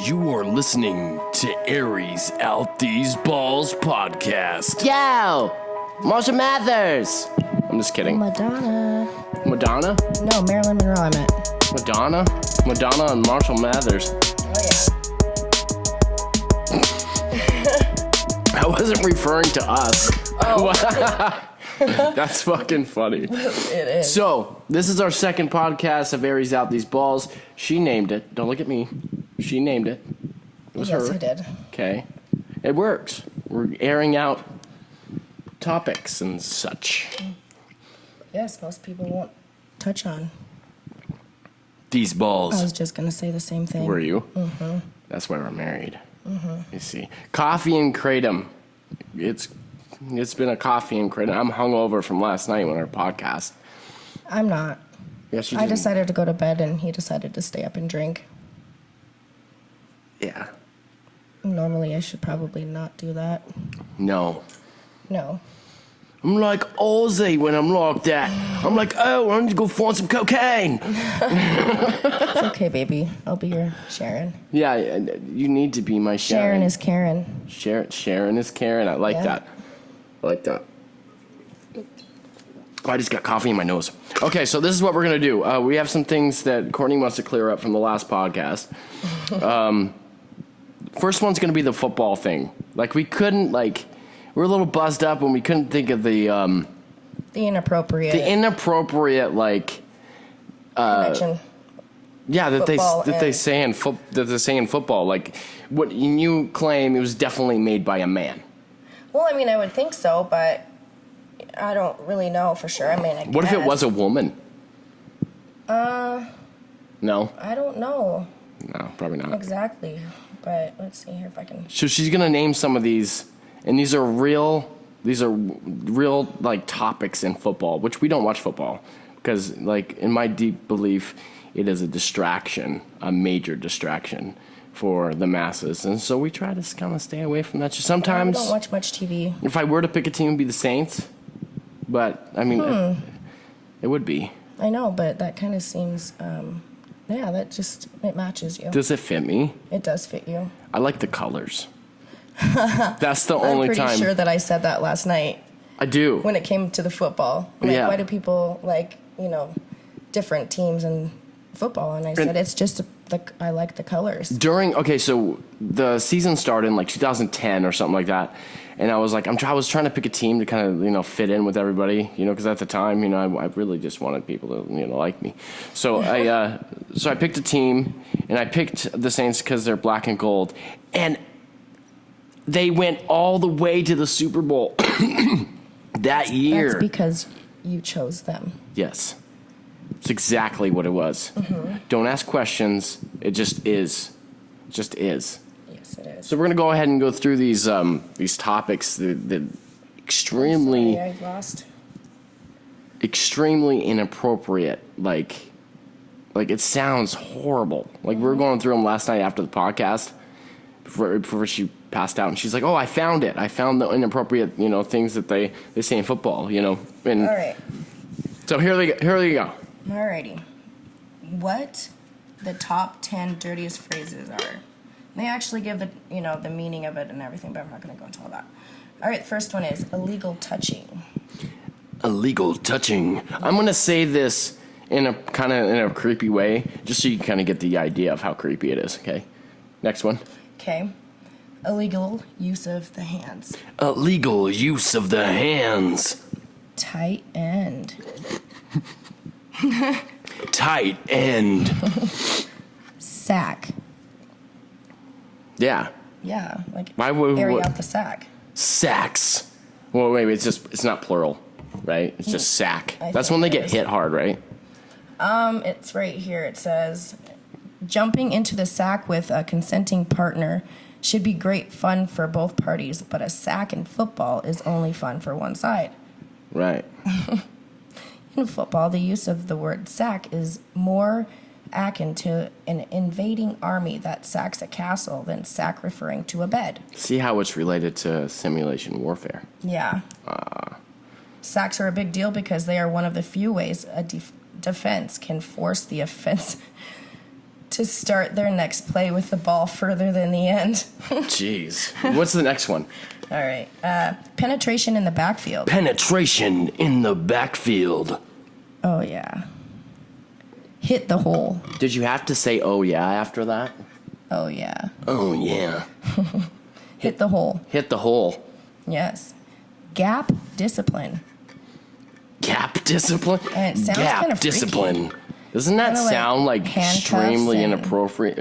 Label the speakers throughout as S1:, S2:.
S1: You are listening to AiresOutTheseBallz podcast.
S2: Yo! Marshall Mathers! I'm just kidding.
S3: Madonna.
S2: Madonna?
S3: No, Marilyn Monroe I meant.
S2: Madonna? Madonna and Marshall Mathers.
S3: Oh,
S2: I wasn't referring to us.
S3: Oh.
S2: That's fucking funny.
S3: It is.
S2: So, this is our second podcast of AiresOutTheseBallz. She named it. Don't look at me. She named it. It was her.
S3: Yes, I did.
S2: Okay. It works. We're airing out topics and such.
S3: Yes, most people won't touch on.
S2: These balls.
S3: I was just going to say the same thing.
S2: Were you?
S3: Mm-hmm.
S2: That's why we're married. Mm-hmm. You see. Coffee and kratom. It's been a coffee and kratom. I'm hungover from last night when our podcast.
S3: I'm not.
S2: Yes, you
S3: I
S2: didn't.
S3: decided to go to bed and he decided to stay up and drink.
S2: Yeah.
S3: Normally I should probably not do that.
S2: No.
S3: No.
S2: I'm like Ozzy when I'm like that. I'm like, oh, I need to go find some cocaine.
S3: It's okay, baby. I'll be your Sharon.
S2: Yeah, you need to be my Sharon.
S3: Sharon is Karen.
S2: Sharon is Karen. I like that. I like that. Oh, I just got coffee in my nose. Okay, so this is what we're going to do. We have some things that Courtney wants to clear up from the last podcast. First one's going to be the football thing. Like, we couldn't, we're a little buzzed up when we couldn't think of the
S3: inappropriate.
S2: connection. Yeah, that they say in football. Like, what you claim it was definitely made by a man.
S3: Well, I mean, I would think so, but I don't really know for sure. I mean,
S2: What if it was a woman? No?
S3: I don't know
S2: No, probably not.
S3: exactly, but let's see here if I can.
S2: So she's gonna name some of these, and these are real like topics in football, which we don't watch football because, like, in my deep belief, it is a distraction, a major distraction for the masses, and so we try to kind of stay away from that. Sometimes
S3: I don't watch much TV.
S2: if I were to pick a team, it'd be the Saints, but I mean, it would be.
S3: I know, but that kind of seems, it matches you.
S2: Does it fit me?
S3: It does fit you.
S2: I like the colors. That's the only time.
S3: I'm pretty sure that I said that last night.
S2: I do.
S3: When it came to the football.
S2: Yeah.
S3: Why do people like, different teams in football? And I said, it's just, I like the colors.
S2: So the season started in 2010 or something like that. And I was like, I was trying to pick a team to kind of, fit in with everybody, because at the time, I really just wanted people to, like me. So I picked a team, and I picked the Saints because they're black and gold. And they went all the way to the Super Bowl that year.
S3: That's because you chose them.
S2: Yes. It's exactly what it was. Mm-hmm. Don't ask questions. It just is. It just is.
S3: Yes, it is.
S2: So we're going to go ahead and go through these topics that extremely...
S3: Sorry, I lost.
S2: Extremely inappropriate. Like it sounds horrible. Like, we were going through them last night after the podcast before she passed out, and she's like, oh, I found it. I found the inappropriate, things that they say in football, And
S3: All right.
S2: So here you go.
S3: Alrighty. What the top 10 dirtiest phrases are. They actually give the meaning of it and everything, but I'm not going to go into all that. All right, first one is illegal touching.
S2: Illegal touching. I'm going to say this in a creepy way, just so you can kind of get the idea of how creepy it is, okay? Next one.
S3: Okay. Illegal use of the hands.
S2: Illegal use of the hands.
S3: Tight end.
S2: Tight end.
S3: Sack.
S2: Yeah.
S3: Yeah,
S2: airing
S3: out the sack.
S2: Sacks. Well, maybe it's not plural, right? It's just sack. That's when they get hit hard, right?
S3: It's right here. It says, jumping into the sack with a consenting partner should be great fun for both parties, but a sack in football is only fun for one side.
S2: Right.
S3: In football, the use of the word sack is more akin to an invading army that sacks a castle than sack referring to a bed.
S2: See how it's related to simulation warfare.
S3: Yeah. Sacks are a big deal because they are one of the few ways a defense can force the offense to start their next play with the ball further than the end.
S2: Jeez. What's the next one?
S3: All right. Penetration in the backfield.
S1: Penetration in the backfield.
S3: Oh, yeah. Hit the hole.
S2: Did you have to say, oh, yeah, after that?
S3: Oh, yeah.
S2: Oh, yeah.
S3: Hit the hole.
S2: Hit the hole.
S3: Yes. Gap discipline.
S2: Gap discipline?
S3: And it sounds
S2: Gap
S3: kind of
S2: discipline. Doesn't that
S3: Kinda like
S2: sound like
S3: handcuffs
S2: extremely
S3: and-
S2: inappropriate?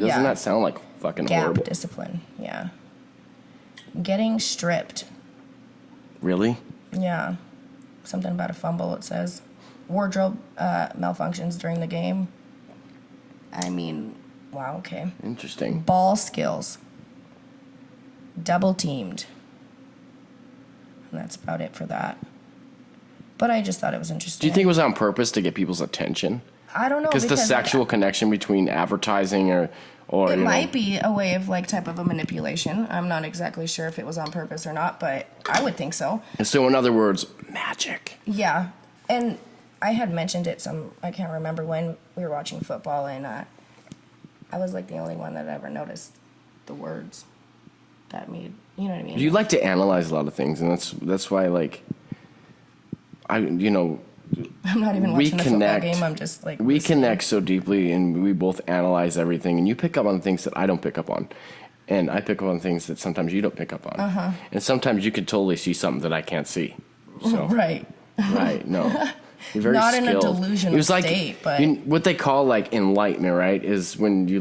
S2: Doesn't
S3: Yeah.
S2: that sound like fucking
S3: Gap
S2: horrible?
S3: discipline. Yeah. Getting stripped.
S2: Really?
S3: Yeah. Something about a fumble, it says. Wardrobe malfunctions during the game. I mean, wow, okay.
S2: Interesting.
S3: Ball skills. Double teamed. And that's about it for that. But I just thought it was interesting.
S2: Do you think it was on purpose to get people's attention?
S3: I don't know.
S2: Because the sexual connection between advertising or
S3: It might be a way of type of a manipulation. I'm not exactly sure if it was on purpose or not, but I would think so.
S2: So in other words, magic.
S3: Yeah. And I had mentioned it I can't remember when we were watching football, and I was like the only one that ever noticed the words that made, you know what I mean?
S2: You like to analyze a lot of things, and that's why
S3: I'm not even
S2: we
S3: watching a
S2: connect.
S3: football game. I'm just like
S2: we
S3: listening.
S2: connect so deeply, and we both analyze everything. And you pick up on things that I don't pick up on, and I pick up on things that sometimes you don't pick up on. And sometimes you could totally see something that I can't see. So
S3: Right.
S2: right, no, you're very
S3: Not
S2: skilled.
S3: in a delusional
S2: It was like
S3: state, but
S2: what they call enlightenment, right? Is when you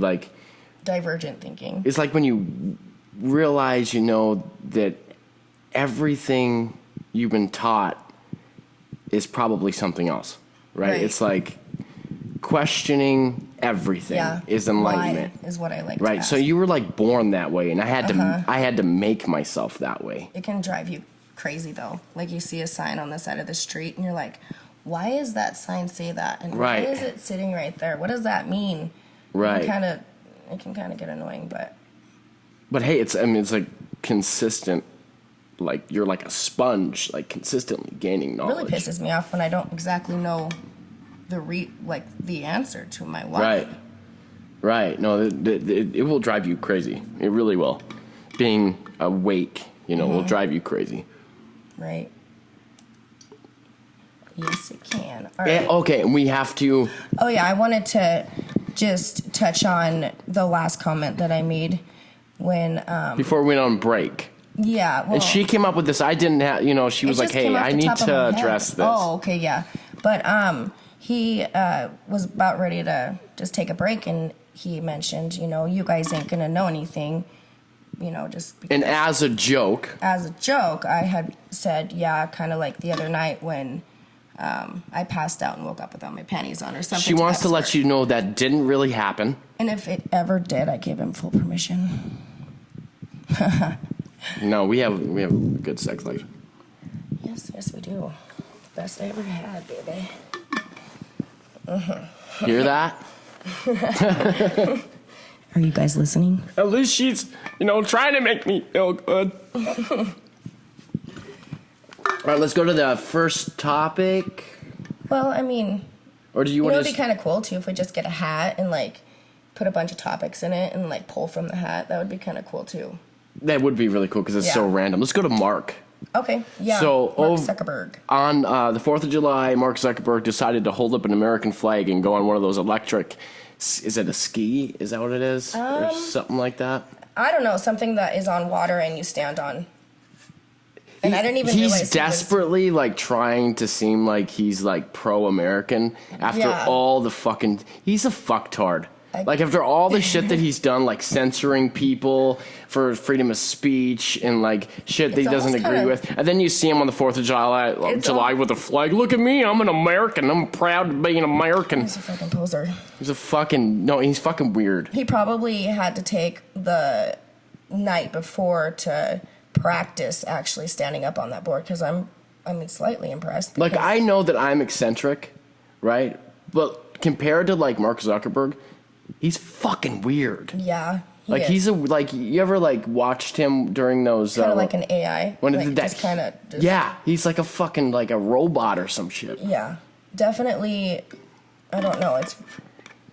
S3: divergent thinking.
S2: It's like when you realize, that everything you've been taught is probably something else, right? It's like questioning everything is enlightenment.
S3: Why is what I like
S2: Right.
S3: to ask.
S2: So you were born that way, and I had to make myself that way.
S3: It can drive you crazy though. Like you see a sign on the side of the street and you're like, why is that sign say that? And
S2: Right.
S3: why is it sitting right there? What does that mean?
S2: Right.
S3: It can kind of get annoying,
S2: But hey, it's like consistent. Like you're like a sponge, like consistently gaining
S3: it
S2: knowledge.
S3: really pisses me off when I don't exactly know the answer to my why.
S2: Right. Right. No, it will drive you crazy. It really will. Being awake, will drive you crazy.
S3: Right. Yes, it can. All right.
S2: Okay, and we have to.
S3: Oh yeah, I wanted to just touch on the last comment that I made when
S2: Before we went on break.
S3: yeah, well,
S2: And she came up with this. I didn't have, she was
S3: it
S2: like,
S3: just
S2: hey,
S3: came off
S2: I
S3: the
S2: need
S3: top of
S2: to
S3: my head.
S2: address this.
S3: Oh, okay, yeah. But he was about ready to just take a break, and he mentioned, you guys ain't gonna know anything, just because.
S2: And as a joke.
S3: As a joke, I had said, yeah, kind of like the other night when I passed out and woke up without my panties on or something.
S2: She wants to let you know that didn't really happen.
S3: And if it ever did, I gave him full permission.
S2: No, we have a good sex life.
S3: Yes, we do. Best I ever had, baby.
S2: Hear that?
S3: Are you guys listening?
S2: At least she's, trying to make me feel good. All right, let's go to the first topic.
S3: Well, I mean,
S2: Or do you
S3: you
S2: want
S3: know,
S2: to
S3: it'd be kind of cool too if we just get a hat and put a bunch of topics in it and pull from the hat. That would be kind of cool too.
S2: That would be really cool because it's so
S3: Yeah.
S2: random. Let's go to Mark.
S3: Okay, yeah.
S2: So,
S3: Mark Zuckerberg.
S2: On the 4th of July, Mark Zuckerberg decided to hold up an American flag and go on one of those electric, is it a ski? Is that what it is? Or something like that?
S3: I don't know, something that is on water and you stand on. And I didn't even realize
S2: He's desperately trying to seem like he's pro-American after all the fucking. He's a fucktard. After all the shit that he's done, censoring people for freedom of speech and shit that he doesn't agree with, and then you see him on the 4th of July with a flag. Look at me, I'm an American. I'm proud to be an American.
S3: He's a fucking poser.
S2: He's fucking weird.
S3: He probably had to take the night before to practice actually standing up on that board because I'm slightly impressed.
S2: I know that I'm eccentric, right? But compared to Mark Zuckerberg, he's fucking weird.
S3: Yeah.
S2: He's you ever watched him during those
S3: kind of like an AI.
S2: when it did that
S3: just kind of
S2: yeah, he's like a fucking a robot or some shit.
S3: Yeah. Definitely, I don't know, it's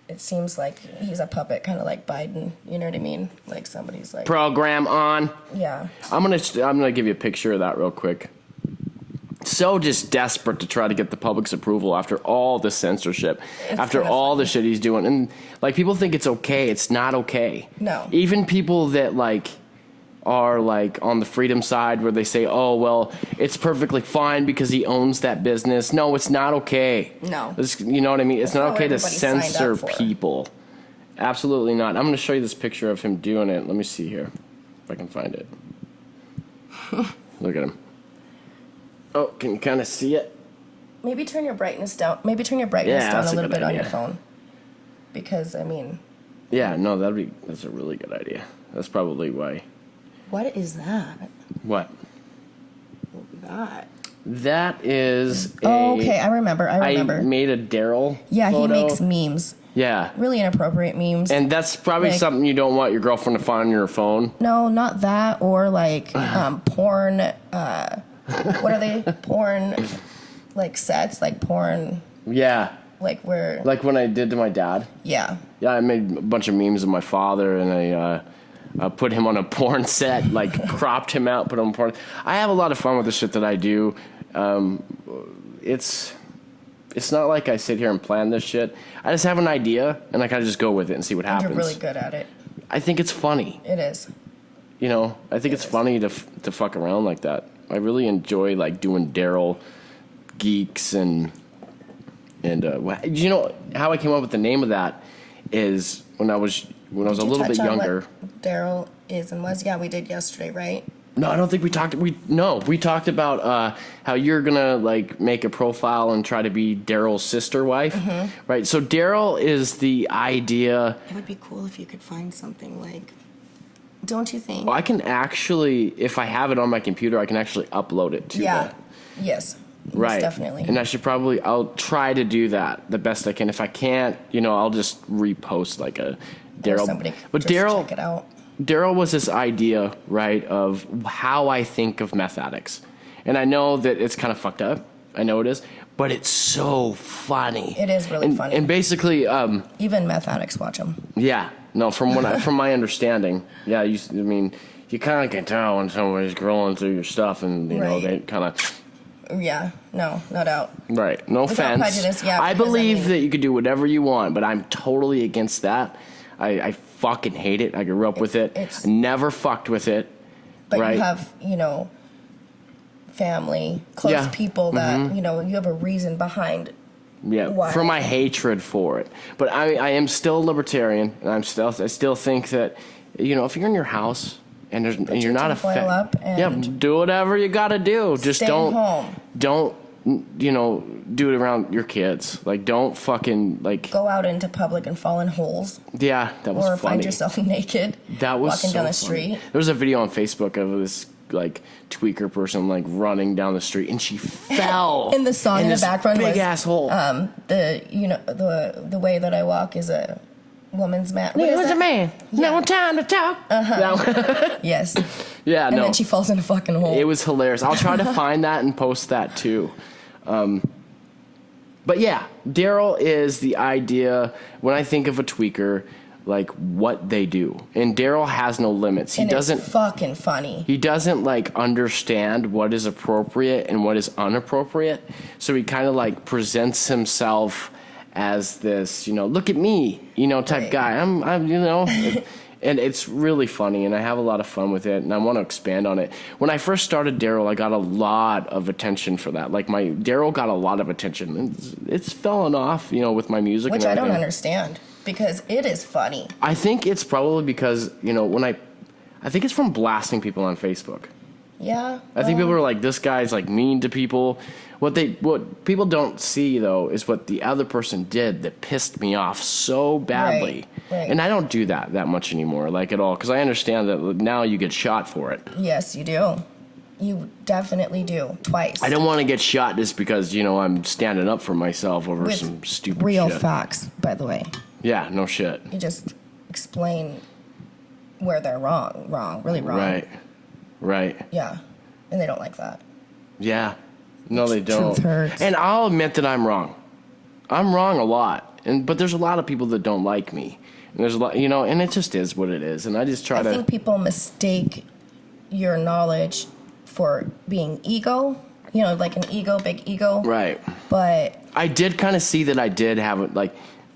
S3: it seems like he's a puppet, kind of like Biden. You know what I mean? Like somebody's like,
S2: Program on.
S3: yeah.
S2: I'm gonna give you a picture of that real quick. So just desperate to try to get the public's approval after all the censorship, after all the shit he's doing, and like people think it's okay. It's not okay.
S3: No.
S2: Even people that like are like on the freedom side where they say, oh well, it's perfectly fine because he owns that business. No, it's not okay.
S3: No.
S2: You know what I mean? It's not
S3: not
S2: okay
S3: what
S2: to
S3: everybody signed
S2: censor
S3: up for.
S2: people. Absolutely not. I'm going to show you this picture of him doing it. Let me see here if I can find it. Look at him. Oh, can you kind of see it?
S3: Maybe turn your brightness down. Maybe turn your brightness
S2: Yeah,
S3: down
S2: that's
S3: a
S2: a
S3: little
S2: good
S3: bit on your
S2: idea.
S3: phone. Because I mean,
S2: Yeah, no, that's a really good idea. That's probably why.
S3: what is that?
S2: What?
S3: That.
S2: That is a...
S3: Oh, okay, I remember.
S2: I made a Daryl
S3: Yeah,
S2: photo.
S3: he makes memes.
S2: Yeah.
S3: Really inappropriate memes.
S2: And that's probably
S3: Like-
S2: something you don't want your girlfriend to find on your phone.
S3: No, not that. Or like porn. What are they? Porn, like sets, like porn,
S2: Yeah.
S3: like where.
S2: Like when I did to my dad.
S3: Yeah.
S2: Yeah, I made a bunch of memes of my father, and I put him on a porn set, like cropped him out, put him on porn. I have a lot of fun with the shit that I do. It's not like I sit here and plan this shit. I just have an idea, and I kind of just go with it and see what happens.
S3: You're really good at it.
S2: I think it's funny.
S3: It is.
S2: You know, I think it's funny to fuck around like that. I really enjoy like doing Daryl geeks and you know how I came up with the name of that is when I was a little bit younger.
S3: Daryl is and was. Yeah, we did yesterday, right?
S2: No, I don't think we talked. We talked about how you're gonna like make a profile and try to be Daryl's sister wife, right? So Daryl is the idea.
S3: It would be cool if you could find something like. Don't you think?
S2: I can actually, if I have it on my computer, I can actually upload it to
S3: Yeah.
S2: the.
S3: Yes.
S2: Right.
S3: Most definitely.
S2: And I'll try to do that the best I can. If I can't, I'll just repost like a
S3: Or
S2: Daryl.
S3: somebody
S2: But
S3: just
S2: Daryl,
S3: check it out.
S2: Daryl was this idea, right, of how I think of meth addicts. And I know that it's kind of fucked up. I know it is. But it's so funny.
S3: It is really funny.
S2: And basically,
S3: Even meth addicts watch them.
S2: yeah, no, from my understanding, yeah, you kind of can tell when somebody's scrolling through your stuff, and you know
S3: Right.
S2: they kind of.
S3: Yeah. No doubt.
S2: Right. No
S3: Without
S2: offense.
S3: prejudice, yeah,
S2: I
S3: because,
S2: believe that you could do whatever you want, but I'm totally against that. I fucking hate it. I grew up with it.
S3: It's-
S2: I never fucked with it.
S3: But
S2: right.
S3: you have, family, close
S2: Yeah.
S3: people that, you have a reason behind.
S2: Yeah.
S3: Why?
S2: For my hatred for it. But I am still a libertarian, and I still think that, if you're in your house and and you're not a
S3: tinfoil up
S2: yeah,
S3: and
S2: do whatever you got to do. Just
S3: stay home.
S2: don't do it around your kids. Like, don't fucking like.
S3: Go out into public and fall in holes.
S2: Yeah, that was
S3: Or
S2: funny.
S3: find yourself naked.
S2: That was
S3: walking
S2: so
S3: down the
S2: funny.
S3: street.
S2: There was a video on Facebook of this like tweaker person like running down the street, and she fell.
S3: And the song in the
S2: this
S3: background
S2: big
S3: was,
S2: asshole.
S3: The way that I walk is a woman's man. What
S2: It
S3: is
S2: was
S3: that?
S2: a man. No time to talk.
S3: Yes.
S2: Yeah,
S3: And
S2: no.
S3: then she falls in a fucking hole.
S2: It was hilarious. I'll try to find that and post that too. But yeah, Daryl is the idea when I think of a tweaker, like what they do. And Daryl has no limits. He
S3: and
S2: doesn't
S3: It's fucking funny.
S2: He doesn't like understand what is appropriate and what is inappropriate. So he kind of like presents himself as this, look at me, type
S3: Right.
S2: guy. I'm and it's really funny, and I have a lot of fun with it, and I want to expand on it. When I first started Daryl, I got a lot of attention for that. Like Daryl got a lot of attention, and it's fallen off, with my music.
S3: Which
S2: and
S3: I don't
S2: everything.
S3: understand. Because it is funny.
S2: I think it's probably because I think it's from blasting people on Facebook.
S3: Yeah.
S2: I think people are like, this guy's like mean to people. What people don't see though is what the other person did that pissed me off so badly.
S3: Right.
S2: And I don't do that much anymore, like at all, because I understand that now you get shot for it.
S3: Yes, you do. You definitely do. Twice.
S2: I don't want to get shot just because I'm standing up for myself over
S3: With
S2: some stupid
S3: real
S2: shit.
S3: facts, by the way.
S2: Yeah, no shit.
S3: You just explain where they're wrong, really wrong.
S2: Right.
S3: Yeah. And they don't like that.
S2: Yeah. No, they don't.
S3: Truth hurts.
S2: And I'll admit that I'm wrong. I'm wrong a lot. but there's a lot of people that don't like me. And there's a lot, you know, and it just is what it is. And I just try
S3: I think people mistake your knowledge for being ego, you know, like an ego, big ego.
S2: Right.
S3: But
S2: I did kind of see that I did have it, like,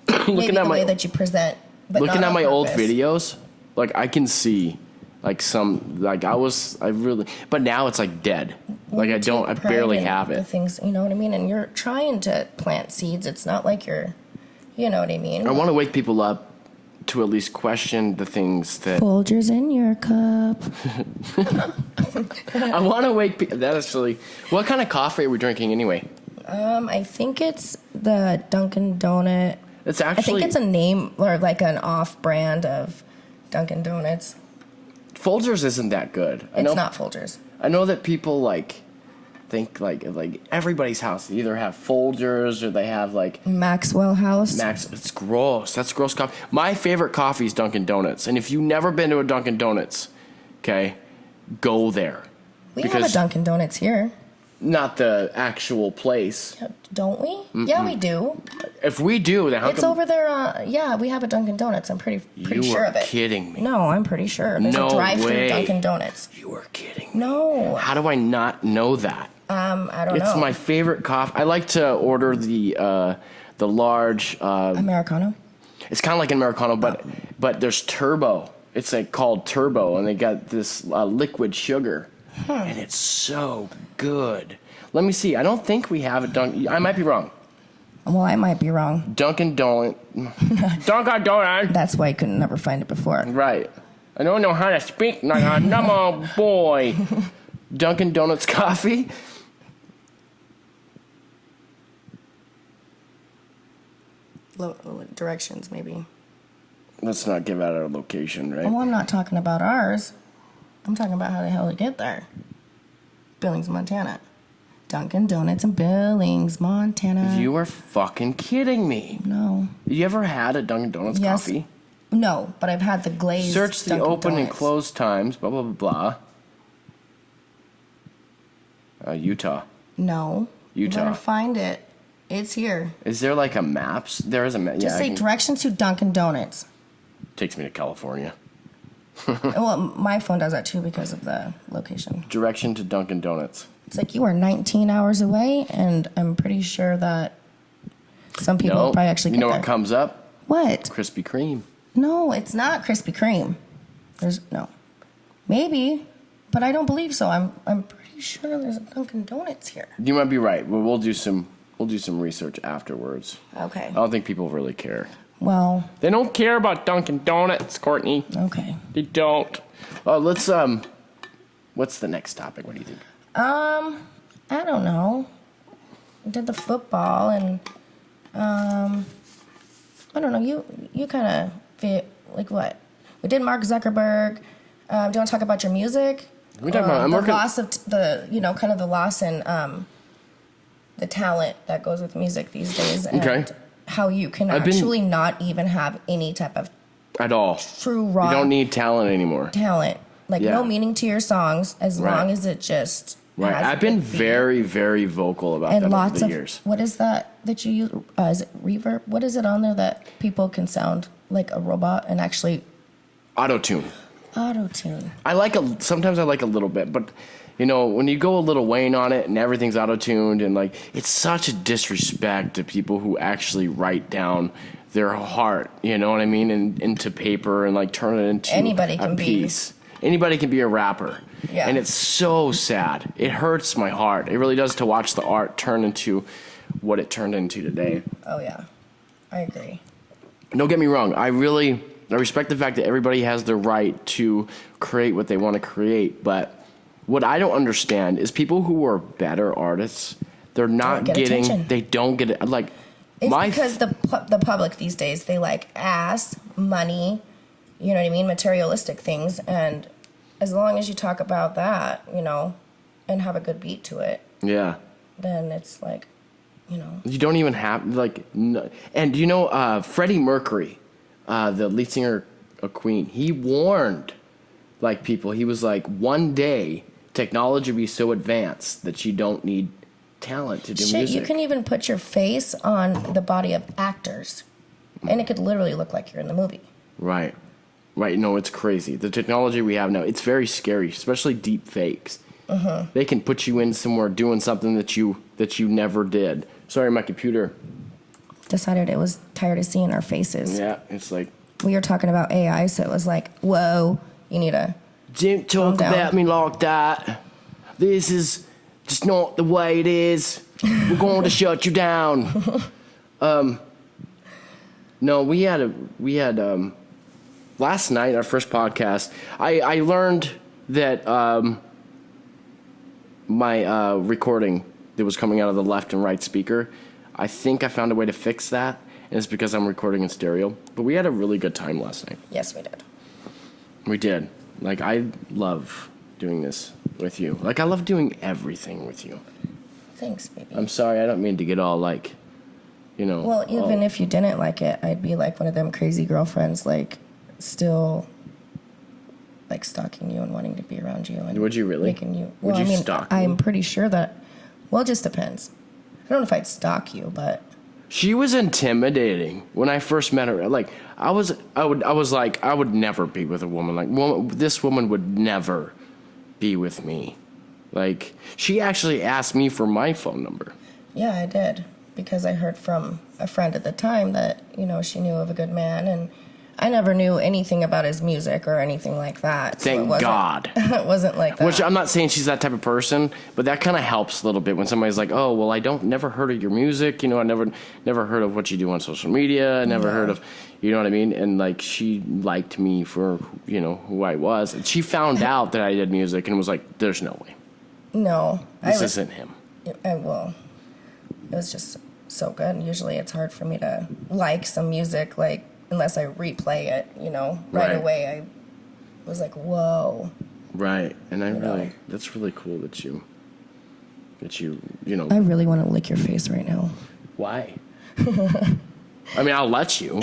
S3: maybe
S2: looking
S3: the
S2: at
S3: way that you present, but
S2: looking
S3: not
S2: at
S3: on
S2: my old
S3: purpose.
S2: videos, like, I can see, like, but now it's, like, dead. Like, I
S3: Take pride
S2: barely
S3: in
S2: have
S3: the
S2: it.
S3: things, you know what I mean? And you're trying to plant seeds. It's not like you're, you know what I mean?
S2: I want to wake people up to at least question the things that
S3: Folgers in your cup.
S2: I want to wake people. That is really. What kind of coffee are we drinking anyway?
S3: I think it's the Dunkin' Donut.
S2: It's
S3: I
S2: actually.
S3: think it's a name or like an off-brand of Dunkin' Donuts.
S2: Folgers isn't that good.
S3: It's not Folgers.
S2: I know that people think like everybody's house either have Folgers or they have like
S3: Maxwell House.
S2: It's gross. That's gross coffee. My favorite coffee is Dunkin' Donuts, and if you've never been to a Dunkin' Donuts, okay, go there.
S3: We have a Dunkin' Donuts here,
S2: Not the actual place.
S3: don't we? Yeah, we do.
S2: If we do, then how
S3: It's
S2: come
S3: over there. Yeah, we have a Dunkin' Donuts. I'm pretty
S2: you
S3: sure
S2: are
S3: of it.
S2: kidding me?
S3: No, I'm pretty sure. There's
S2: No
S3: a drive-through
S2: way.
S3: Dunkin' Donuts.
S2: You are kidding me.
S3: No,
S2: How do I not know that?
S3: I don't know.
S2: It's my favorite coffee. I like to order the large.
S3: Americano.
S2: It's kind of like an Americano, but there's turbo. It's like called turbo, and they got this liquid sugar, and it's so good. Let me see. I don't think we have a Dunkin'. I might be wrong.
S3: Well, I might be wrong.
S2: Dunkin' Donut. Dunkin' Donut.
S3: That's why I couldn't never find it before.
S2: Right. I don't know how to speak like a normal boy. Dunkin' Donuts coffee.
S3: Directions, maybe.
S2: Let's not give out our location, right?
S3: Well, I'm not talking about ours. I'm talking about how the hell to get there. Billings, Montana. Dunkin' Donuts in Billings, Montana.
S2: You are fucking kidding me.
S3: No.
S2: You ever had a Dunkin' Donuts
S3: Yes.
S2: coffee?
S3: No, but I've had the glazed
S2: Search the
S3: Dunkin'
S2: open and
S3: Donuts.
S2: close times, blah, blah, blah, blah. Utah.
S3: No.
S2: Utah.
S3: You better find it. It's here.
S2: Is there like a maps? There is a map.
S3: Just say directions to Dunkin' Donuts.
S2: Takes me to California.
S3: Well, my phone does that too because of the location.
S2: Direction to Dunkin' Donuts.
S3: It's like you are 19 hours away, and I'm pretty sure that some people will probably actually
S2: You
S3: get
S2: know
S3: there.
S2: what comes up?
S3: What?
S2: Krispy Kreme.
S3: No, it's not Krispy Kreme. There's no. Maybe, but I don't believe so. I'm pretty sure there's a Dunkin' Donuts here.
S2: You might be right. Well, we'll do some research afterwards.
S3: Okay.
S2: I don't think people really care.
S3: Well,
S2: They don't care about Dunkin' Donuts, Courtney.
S3: okay.
S2: They don't. Let's what's the next topic? What do you think?
S3: I don't know. We did the football and I don't know. You kind of feel like what? We did Mark Zuckerberg. Do you want to talk about your music?
S2: We talking about I'm
S3: the
S2: working.
S3: loss of kind of the loss in the talent that goes with music these days, and
S2: Okay.
S3: how you can
S2: I've been-
S3: actually not even have any type of
S2: At all.
S3: true raw
S2: You don't need talent anymore.
S3: talent, like
S2: Yeah.
S3: no meaning to your songs, as
S2: Right.
S3: long as it just
S2: Right.
S3: has
S2: I've been
S3: a beat.
S2: very, very vocal about
S3: and
S2: that
S3: lots
S2: over the
S3: of
S2: years.
S3: what is that you use? Is it reverb? What is it on there that people can sound like a robot and actually
S2: Auto-tune.
S3: auto tune?
S2: Sometimes I like a little bit, but you know, when you go a little Wayne on it and everything's auto-tuned and like, it's such a disrespect to people who actually write down their heart, you know what I mean, and into paper and like turn it into
S3: Anybody
S2: a
S3: can be.
S2: piece. Anybody can be a rapper.
S3: Yeah.
S2: And it's so sad. It hurts my heart. It really does to watch the art turn into what it turned into today.
S3: Oh yeah, I agree.
S2: Don't get me wrong. I respect the fact that everybody has the right to create what they want to create. But what I don't understand is people who are better artists, they're not
S3: get
S2: getting,
S3: attention.
S2: they don't get it. Like,
S3: It's because the public these days, they like ass, money, you know what I mean, materialistic things, and as long as you talk about that, you know, and have a good beat to it,
S2: yeah.
S3: then it's like, you know.
S2: You don't even have, like, and you know, Freddie Mercury, the lead singer of Queen, he warned, like, people, he was like, one day, technology will be so advanced that you don't need talent to do
S3: Shit,
S2: music.
S3: you can even put your face on the body of actors. And it could literally look like you're in the movie.
S2: Right. Right. No, it's crazy. The technology we have now, it's very scary, especially deep fakes. They can put you in somewhere doing something that you never did. Sorry, my computer.
S3: Decided it was tired of seeing our faces.
S2: Yeah, it's like,
S3: We were talking about AI, so it was like, whoa, you need to...
S2: don't talk
S3: down.
S2: about me like that. This is just not the way it is. We're going to shut you down. No, we had last night, our first podcast, I learned that my recording that was coming out of the left and right speaker, I think I found a way to fix that, and it's because I'm recording in stereo. But we had a really good time last night.
S3: Yes, we did.
S2: We did. Like, I love doing this with you. Like, I love doing everything with you.
S3: Thanks, baby.
S2: I'm sorry, I don't mean to get all, like, you know.
S3: Well, even if you didn't like it, I'd be like one of them crazy girlfriends, like, still, like, stalking you and wanting to be around you. And
S2: Would you really?
S3: Making you,
S2: Would
S3: well,
S2: you
S3: I mean,
S2: stalk me?
S3: I'm pretty sure that, well, it just depends. I don't know if I'd stalk you, but...
S2: She was intimidating when I first met her. Like, I was like, I would never be with a woman. Like, this woman would never be with me. Like, she actually asked me for my phone number.
S3: Yeah, I did. Because I heard from a friend at the time that, you know, she knew of a good man, and I never knew anything about his music or anything like that.
S2: Thank God.
S3: It wasn't like that.
S2: Which I'm not saying she's that type of person, but that kind of helps a little bit when somebody's like, "Oh, well, never heard of your music. You know, I never heard of what you do on social media. I never heard of, you know what I mean?" And like, she liked me for, you know, who I was. And she found out that I did music and was like, "There's no way.
S3: No.
S2: This isn't him."
S3: Well, it was just so good. Usually it's hard for me to like some music, like, unless I replay it, you know, right away. I was like, whoa.
S2: Right. And that's really cool that you know.
S3: I really want to lick your face right now.
S2: Why? I mean, I'll let you.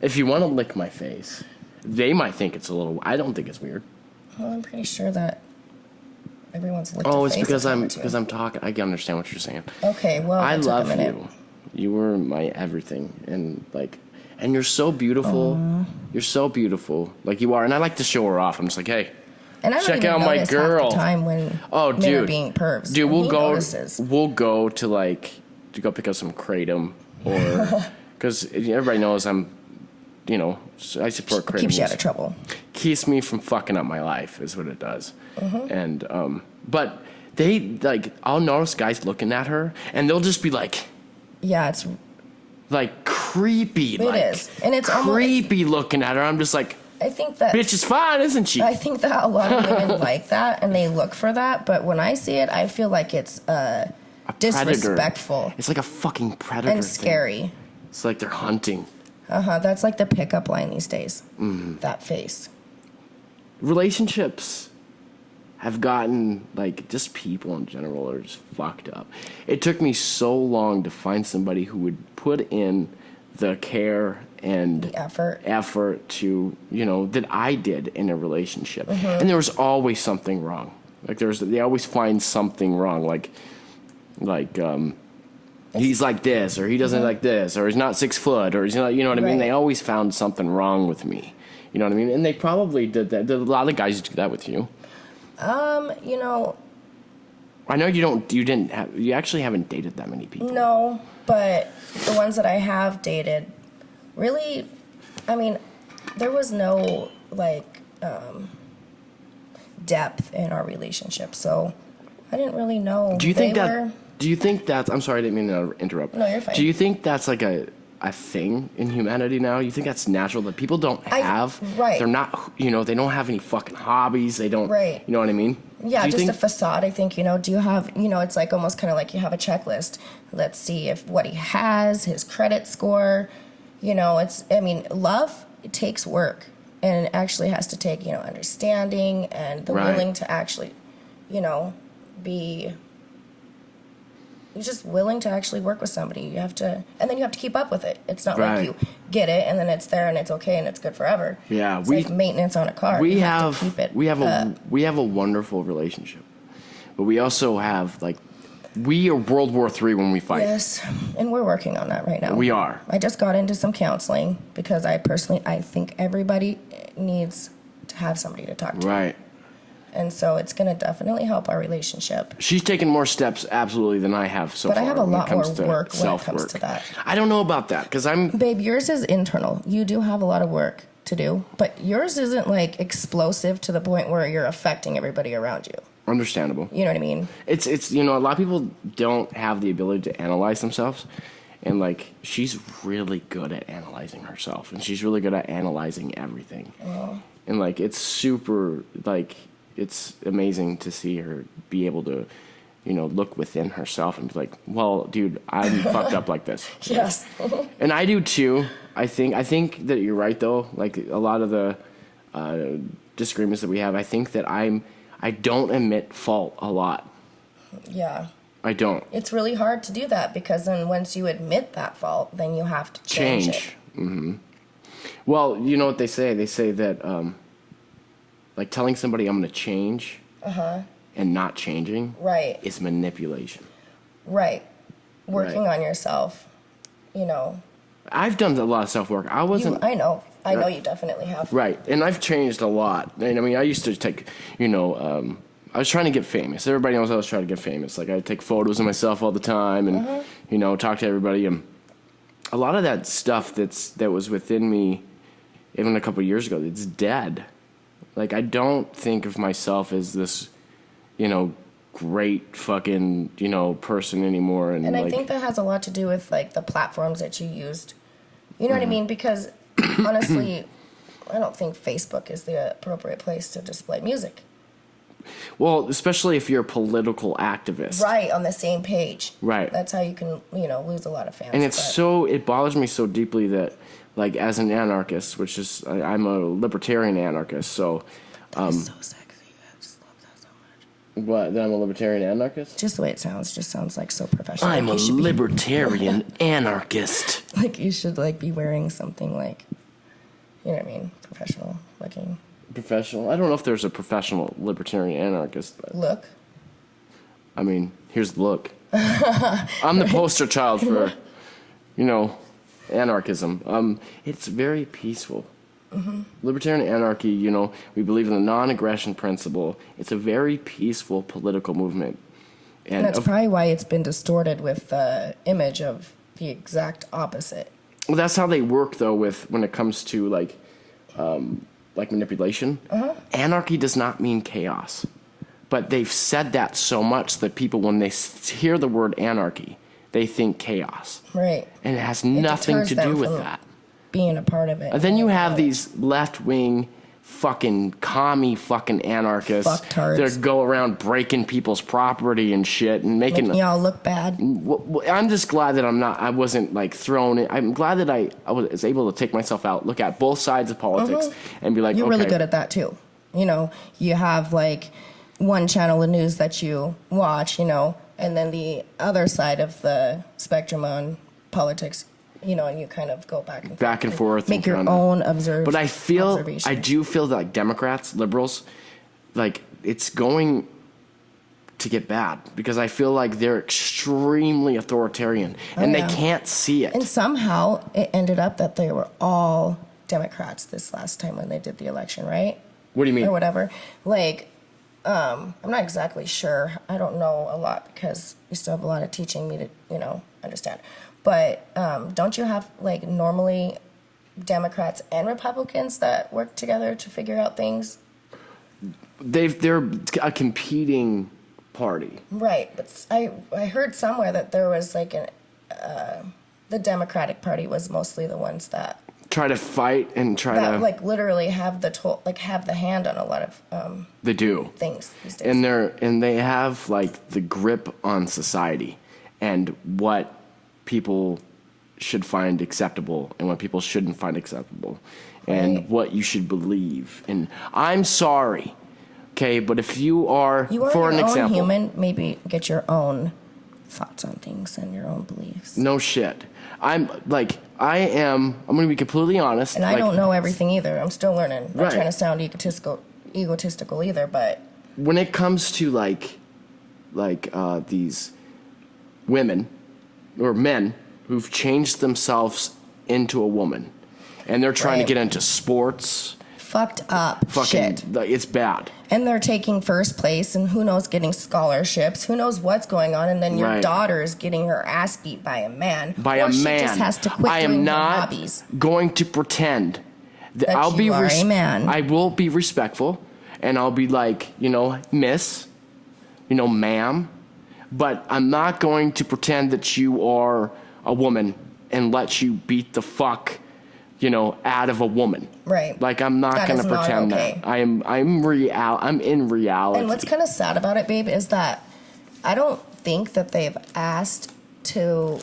S2: If you want to lick my face. They might think it's a little, I don't think it's weird.
S3: Well, I'm pretty sure that everyone's licked
S2: Oh,
S3: your
S2: it's
S3: face
S2: because I'm talking. I can understand what you're saying.
S3: Okay, well,
S2: I
S3: it took
S2: love
S3: a minute.
S2: you. You were my everything, and you're so beautiful.
S3: Aww.
S2: You're so beautiful, like you are. And I like to show her off. I'm just like, hey,
S3: And I don't
S2: check
S3: even
S2: out my
S3: notice
S2: girl.
S3: half the time when
S2: oh,
S3: men
S2: dude,
S3: are being pervs.
S2: dude,
S3: And
S2: we'll
S3: he
S2: go.
S3: notices.
S2: We'll go to go pick up some kratom, or because everybody knows I'm, you know, I support kratom.
S3: Keeps you out of trouble.
S2: Keeps me from fucking up my life is what it does.
S3: Mm-hmm.
S2: And but they like, I'll notice guys looking at her, and they'll just be like.
S3: Yeah, it's
S2: Like creepy,
S3: It
S2: like
S3: is. And it's almost-
S2: creepy looking at her. I'm just like,
S3: I think that
S2: bitch is fine, isn't she?
S3: I think that a lot of women like that and they look for that, but when I see it, I feel like it's
S2: A
S3: disrespectful
S2: predator. It's like a fucking predator
S3: and
S2: thing.
S3: scary.
S2: It's like they're hunting.
S3: That's like the pickup line these days.
S2: Mm-hmm.
S3: That face.
S2: Relationships have gotten, like, just people in general are just fucked up. It took me so long to find somebody who would put in the care and
S3: The effort.
S2: to, you know, that I did in a relationship.
S3: Mm-hmm.
S2: And there was always something wrong. Like, they always find something wrong. Like, he's like this, or he doesn't like this, or he's not 6 foot, or he's not, you know what I mean?
S3: Right.
S2: They always found something wrong with me. You know what I mean? And they probably did that. A lot of guys do that with you.
S3: You know,
S2: I know you actually haven't dated that many people.
S3: no, but the ones that I have dated, really, I mean, there was no, like, depth in our relationship, so I didn't really know.
S2: Do you think that's, I'm sorry, I didn't mean to interrupt.
S3: No, you're fine.
S2: Do you think that's like a thing in humanity now? You think that's natural that people don't have?
S3: Right.
S2: They're not, you know, they don't have any fucking hobbies. They don't,
S3: Right.
S2: You know what I mean?
S3: Yeah,
S2: Do you
S3: just
S2: think,
S3: a facade. I think, you know, do you have, you know, it's like almost kind of like you have a checklist. Let's see if what he has, his credit score, you know, love, it takes work. And it actually has to take, you know, understanding and the
S2: Right.
S3: willing to actually, you know, you're just willing to actually work with somebody. You have to, and then you have to keep up with it. It's not
S2: Right.
S3: like you get it and then it's there and it's okay and it's good forever.
S2: Yeah,
S3: it's like maintenance on a car.
S2: we
S3: You
S2: have
S3: to keep it
S2: we have
S3: up.
S2: a wonderful relationship, but we also have like We are World War III when we fight.
S3: Yes, and we're working on that right now.
S2: We are.
S3: I just got into some counseling because I think everybody needs to have somebody to talk to.
S2: Right.
S3: And so it's going to definitely help our relationship.
S2: She's taken more steps, absolutely, than I have so far.
S3: But I have a
S2: when it
S3: lot more
S2: comes to
S3: work when it comes
S2: self-work.
S3: to that.
S2: I don't know about that, because I'm...
S3: Babe, yours is internal. You do have a lot of work to do, but yours isn't like explosive to the point where you're affecting everybody around you.
S2: Understandable.
S3: You know what I mean?
S2: It's you know, a lot of people don't have the ability to analyze themselves. And, like, she's really good at analyzing herself. And she's really good at analyzing everything.
S3: Oh.
S2: And, like, it's super, like... It's amazing to see her be able to, you know, look within herself and be like, well, dude, I'm fucked up like this.
S3: Yes.
S2: And I do too. I think that you're right though. Like a lot of the disagreements that we have, I think that I don't admit fault a lot.
S3: Yeah.
S2: I don't.
S3: It's really hard to do that because then once you admit that fault, then you have to change it.
S2: Mm-hmm. Well, you know what they say? They say that, like telling somebody I'm going to change and not changing
S3: Right.
S2: is manipulation.
S3: Right. Working
S2: Right.
S3: on yourself, you know.
S2: I've done a lot of self-work. I wasn't...
S3: I know you definitely have.
S2: Right, and I've changed a lot. And I mean, I used to take, you know, I was trying to get famous. Everybody knows I was trying to get famous. Like, I'd take photos of myself all the time and, you know, talk to everybody. And a lot of that stuff that was within me even a couple of years ago, it's dead. Like, I don't think of myself as this, you know, great fucking, you know, person anymore. And
S3: I
S2: like,
S3: think that has a lot to do with, like, the platforms that you used. You know what I mean? Because, honestly, I don't think Facebook is the appropriate place to display music.
S2: well, especially if you're a political activist.
S3: Right, on the same page.
S2: Right.
S3: That's how you can, you know, lose a lot of fans.
S2: And it bothers me so deeply that, like, as an anarchist, which is, I'm a libertarian anarchist, so...
S3: That's so sexy. I just love that so much.
S2: What, that I'm a libertarian anarchist?
S3: Just the way it sounds, just sounds like so professional.
S1: I'm a
S3: Like, you should be-
S1: libertarian anarchist.
S3: Like, you should, like, be wearing something, like, you know what I mean? Professional looking.
S2: Professional? I don't know if there's a professional libertarian anarchist, but,
S3: Look.
S2: I mean, here's the look. I'm the poster child for, you know, anarchism. It's very peaceful. Mm-hmm. Libertarian anarchy, you know, we believe in the non-aggression principle. It's a very peaceful political movement.
S3: And that's probably why it's been distorted with the image of the exact opposite.
S2: Well, that's how they work, though, with when it comes to, like manipulation. Anarchy does not mean chaos. But they've said that so much that people, when they hear the word anarchy, they think chaos.
S3: Right.
S2: And it has nothing
S3: deters
S2: to
S3: them
S2: do with
S3: from
S2: that.
S3: Being a part of it.
S2: And then you have these left-wing fucking commie fucking anarchists
S3: Fucktards.
S2: that go around breaking people's property and shit and making
S3: y'all look bad.
S2: I'm just glad that I wasn't like thrown in. I'm glad that I was able to take myself out, look at both sides of politics and be like,
S3: You're
S2: okay.
S3: really good at that too. You know, you have like one channel of news that you watch, you know, and then the other side of the spectrum on politics, you know, and you kind of go back and
S2: forth.
S3: Make your own observations.
S2: But I do feel that like Democrats, liberals, like it's going to get bad because I feel like they're extremely authoritarian and they can't see it.
S3: And somehow it ended up that they were all Democrats this last time when they did the election, right?
S2: What do you mean?
S3: Or whatever. Like, I'm not exactly sure. I don't know a lot because you still have a lot of teaching me to, you know, understand. But don't you have, like, normally Democrats and Republicans that work together to figure out things?
S2: They're a competing party.
S3: Right. But I heard somewhere that there was, like, the Democratic Party was mostly the ones that
S2: Try to fight and
S3: like literally have the hand on a lot of
S2: they do
S3: things these days.
S2: and they have like the grip on society and what people should find acceptable and what people shouldn't find acceptable and what you should believe. And I'm sorry, okay, but if you are for an example,
S3: own human, maybe get your own thoughts on things and your own beliefs.
S2: No shit. I'm going to be completely honest.
S3: And I don't know everything either. I'm still learning. I'm not
S2: Right.
S3: trying to sound egotistical either, but
S2: when it comes to these women or men who've changed themselves into a woman, and they're trying to get into sports.
S3: Fucked up
S2: Fucking,
S3: shit.
S2: it's bad.
S3: And they're taking first place, and who knows, getting scholarships. Who knows what's going on? And then your daughter is getting her ass beat by a man.
S2: By a man.
S3: She just has to quit
S2: I
S3: doing
S2: am
S3: her
S2: not
S3: hobbies.
S2: going to pretend that I'll
S3: you are a man.
S2: I will be respectful, and I'll be like, miss, ma'am. But I'm not going to pretend that you are a woman and let you beat the fuck out of a woman.
S3: Right.
S2: Like, I'm not going to pretend
S3: okay.
S2: that. I'm in reality.
S3: And what's kind of sad about it, babe, is that I don't think that they've asked to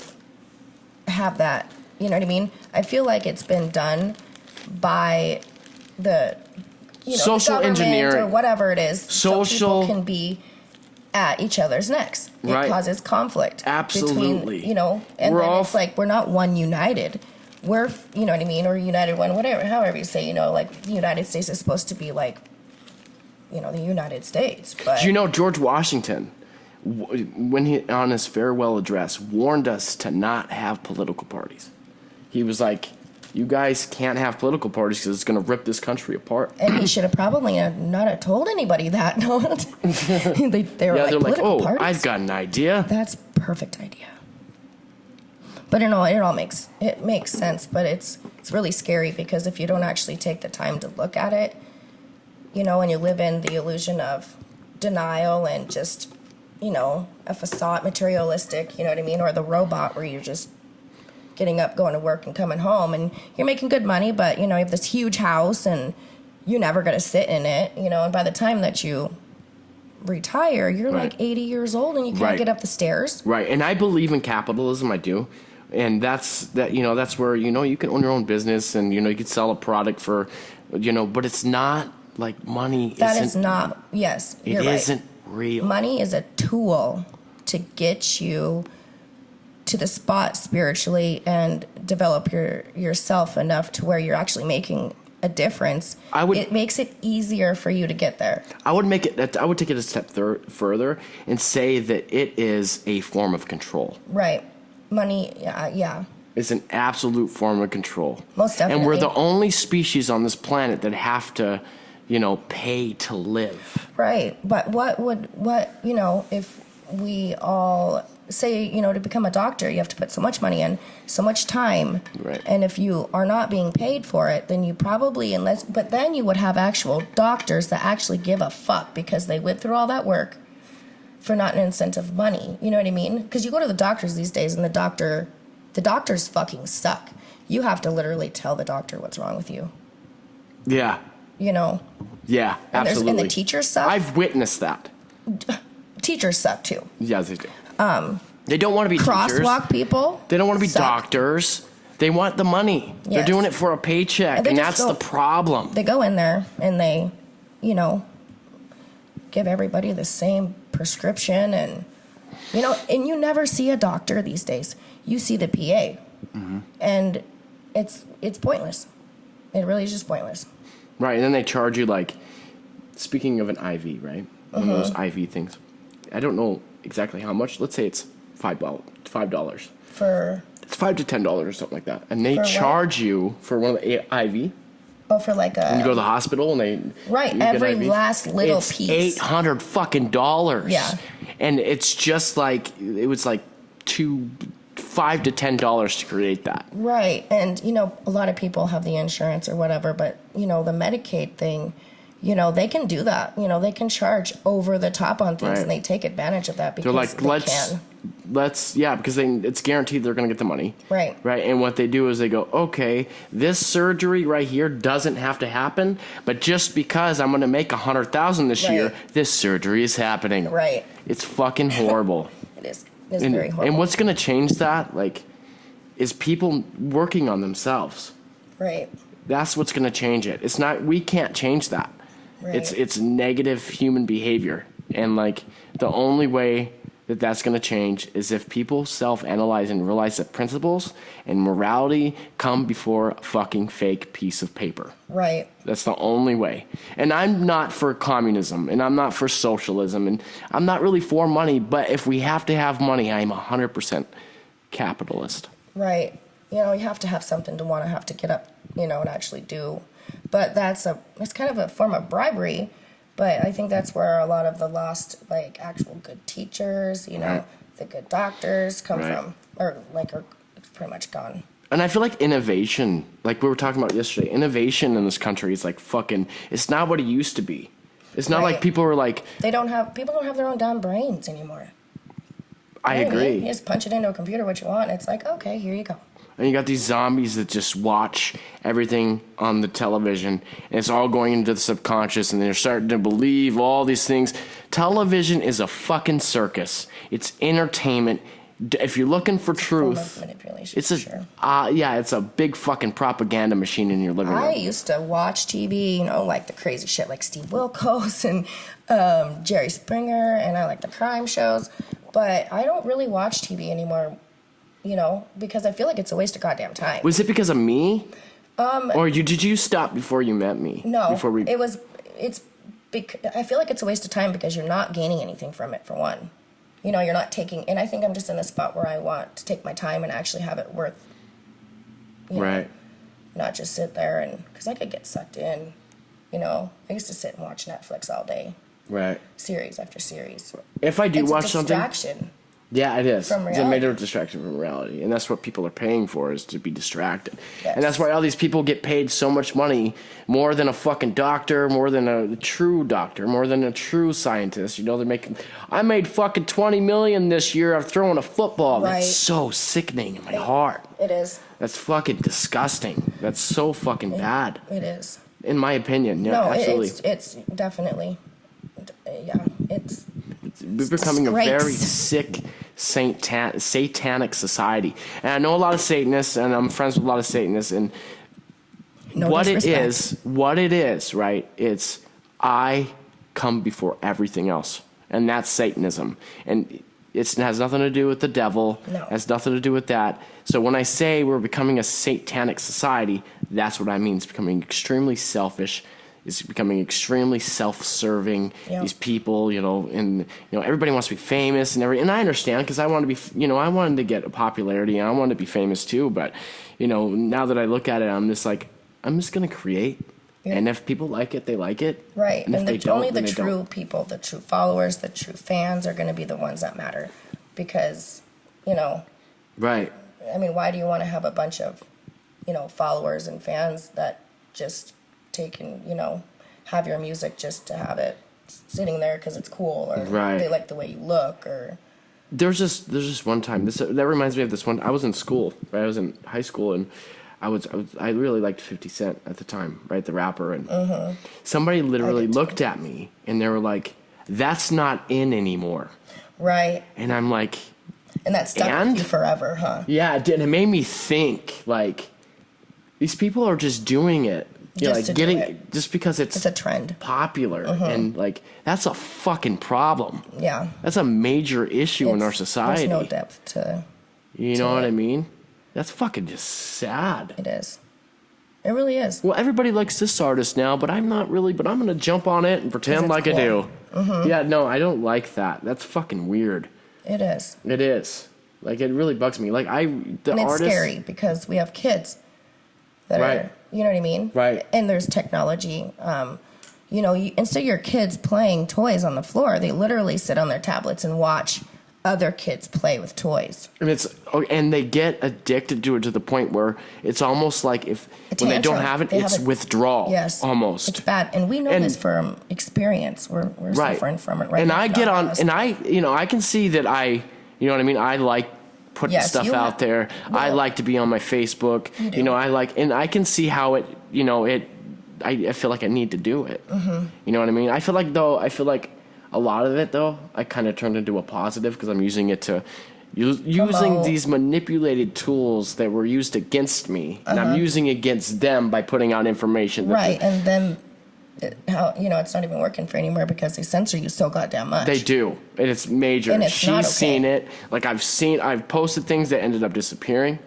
S3: have that. You know what I mean? I feel like it's been done by the
S2: social
S3: the government
S2: engineering
S3: or whatever it is.
S2: Social
S3: so people can be at each other's necks. It causes conflict.
S2: Absolutely.
S3: Between, and
S2: we're
S3: then
S2: all
S3: it's like we're not one united. We're, you know what I mean, or united one, whatever, however you say, like the United States is supposed to be like, the United States. But
S2: do George Washington, when he on his farewell address, warned us to not have political parties. He was like, you guys can't have political parties because it's going to rip this country apart.
S3: And he should have probably not have told anybody that. No, they were
S2: they're like, oh,
S3: parties?
S2: I've got an idea.
S3: That's a perfect idea. But it all makes sense. But it's really scary because if you don't actually take the time to look at it, and you live in the illusion of denial and just, a facade, materialistic, you know what I mean, or the robot where you're just getting up, going to work, and coming home, and you're making good money, but you have this huge house and you're never going to sit in it, and by the time that you retire, you're like 80 years old and you can't get up the stairs. Right.
S2: And I believe in capitalism. I do. And that's where, you can own your own business and, you can sell a product for, but it's not like money.
S3: That is not, yes, you're right.
S2: It isn't real.
S3: Money is a tool to get you to the spot spiritually and develop yourself enough to where you're actually making a difference. It makes it easier for you to get there.
S2: I would take it a step further and say that it is a form of control.
S3: Right. Money, yeah.
S2: It's an absolute form of control.
S3: Most definitely.
S2: And we're the only species on this planet that have to, pay to live.
S3: Right. But if we all say, to become a doctor, you have to put so much money in, so much time.
S2: Right.
S3: And if you are not being paid for it, then you probably, but then you would have actual doctors that actually give a fuck because they went through all that work for not an incentive money. You know what I mean? Because you go to the doctors these days and the doctors fucking suck. You have to literally tell the doctor what's wrong with you.
S2: Yeah. Yeah, absolutely.
S3: And the teachers suck.
S2: I've witnessed that.
S3: Teachers suck too.
S2: Yeah, they do. They don't want to be
S3: crosswalk
S2: teachers.
S3: People.
S2: They don't want to be
S3: suck.
S2: Doctors. They want the money. Yes. They're doing it for a paycheck, and that's the problem.
S3: They go in there and they, give everybody the same prescription, and and you never see a doctor these days. You see the PA, and it's pointless. It really is just pointless.
S2: Right, and then they charge you speaking of an IV, right? One of those IV things. I don't know exactly how much. Let's say it's $5.
S3: For
S2: it's $5 to $10 or something like that, and they charge you for one of the IV.
S3: Oh, for
S2: when you go to the hospital and they
S3: every last little piece.
S2: $800 fucking dollars.
S3: Yeah,
S2: and it's just it was $5 to $10 to create that.
S3: Right, and a lot of people have the insurance or whatever, but the Medicaid thing. They can do that. They can charge over the top on things, and they take advantage of that because they can.
S2: Because it's guaranteed they're going to get the money.
S3: Right.
S2: Right, and what they do is they go, okay, this surgery right here doesn't have to happen, but just because I'm going to make $100,000 this year, this surgery is happening.
S3: Right.
S2: It's fucking horrible.
S3: It is. It's very horrible.
S2: And what's going to change that, is people working on themselves.
S3: Right.
S2: That's what's going to change it. It's not. We can't change that. Right. It's negative human behavior, and the only way that that's going to change is if people self-analyze and realize that principles and morality come before a fucking fake piece of paper.
S3: Right.
S2: That's the only way. And I'm not for communism, and I'm not for socialism, and I'm not really for money, but if we have to have money, I'm 100% capitalist.
S3: Right. You have to have something to want to have to get up, and actually do. But it's kind of a form of bribery. But I think that's where a lot of the lost, like, actual good teachers, the good doctors come from, or are pretty much gone.
S2: And I feel like innovation, like we were talking about yesterday, innovation in this country is like fucking, it's not what it used to be. It's not like people are like...
S3: People don't have their own damn brains anymore.
S2: I agree.
S3: You just punch it into a computer what you want, and it's like, okay, here you go.
S2: And you got these zombies that just watch everything on the television, and it's all going into the subconscious, and they're starting to believe all these things. Television is a fucking circus. It's entertainment. If you're looking for truth,
S3: form of manipulation,
S2: it's it's a big fucking propaganda machine in your living room.
S3: I used to watch TV, like the crazy shit, like Steve Wilkos and Jerry Springer, and I like the crime shows, but I don't really watch TV anymore. Because I feel like it's a waste of goddamn time.
S2: Was it because of me? Or did you stop before you met me?
S3: No, I feel like it's a waste of time because you're not gaining anything from it, for one. You're not taking, and I think I'm just in a spot where I want to take my time and actually have it worth,
S2: right.
S3: Not just sit there because I could get sucked in, I used to sit and watch Netflix all day.
S2: Right.
S3: Series after series.
S2: If I do
S3: it's
S2: watch
S3: a
S2: something.
S3: Distraction.
S2: Yeah, it is.
S3: From reality.
S2: It's a major distraction from reality. And that's what people are paying for, is to be distracted.
S3: Yes.
S2: And that's why all these people get paid so much money, more than a fucking doctor, more than a true doctor, more than a true scientist. They're making... I made fucking $20 million this year of throwing a football.
S3: Right.
S2: That's so sickening in my heart.
S3: It is.
S2: That's fucking disgusing. That's so fucking bad.
S3: It is.
S2: In my opinion. Yeah,
S3: No,
S2: absolutely.
S3: it's definitely... Yeah, it's
S2: becoming a very sick satanic society. And I know a lot of Satanists, and I'm friends with a lot of Satanists, and what it is, right? It's I come before everything else. And that's Satanism. And it has nothing to do with the devil.
S3: No.
S2: It has nothing to do with that. So when I say we're becoming a satanic society, that's what I mean. It's becoming extremely selfish. It's becoming extremely self-serving.
S3: Yep.
S2: These people, and everybody wants to be famous and and I understand, because I want to be, I wanted to get popularity and I wanted to be famous too. But now that I look at it, I'm just like, I'm just gonna create, and if people like it, they like it.
S3: Right,
S2: and if they don't,
S3: only the
S2: then they
S3: true
S2: don't.
S3: people, the true followers, the true fans are going to be the ones that matter, because
S2: Right.
S3: I mean, why do you want to have a bunch of followers and fans that just take and have your music just to have it sitting there because it's cool, or they like the way you look, or
S2: there's just one time that reminds me of this one. I was in school, right? I was in high school, and I really liked 50 Cent at the time, right? The rapper, and somebody literally looked at me and they were like, "That's not in anymore." Right. And I'm like,
S3: and that stuck with you forever, huh?
S2: Yeah, it did. It made me think, like, these people are just doing it. Just because it's
S3: a trend,
S2: popular, and like that's a fucking problem.
S3: Yeah,
S2: that's a major issue in our society.
S3: There's no depth to.
S2: You know what I mean? That's fucking just sad.
S3: It is. It really is.
S2: Well, everybody likes this artist now, but I'm not really. But I'm gonna jump on it and pretend like cool. I do. Yeah, no, I don't like that. That's fucking weird.
S3: It is.
S2: It is. Like, it really bugs me. Like,
S3: and it's scary because we have kids that are. You know what I mean?
S2: Right.
S3: And there's technology. Instead of your kids playing toys on the floor, they literally sit on their tablets and watch other kids play with toys.
S2: And they get addicted to it to the point where it's almost like when they don't have it, it's withdrawal.
S3: Yes.
S2: Almost.
S3: It's bad. And we know this from experience. We're suffering from it right now.
S2: And I can see that I like putting stuff out there. I like to be on my Facebook. And I can see how it, I feel like I need to do it. You know what I mean? I feel like a lot of it, though, I kind of turned into a positive because I'm using it to using these manipulated tools that were used against me, and I'm using against them by putting out information.
S3: And then how it's not even working for anymore because they censor you so goddamn much.
S2: They do, and it's major.
S3: And it's
S2: She's
S3: not okay.
S2: seen it. Like I've posted things that ended up disappearing.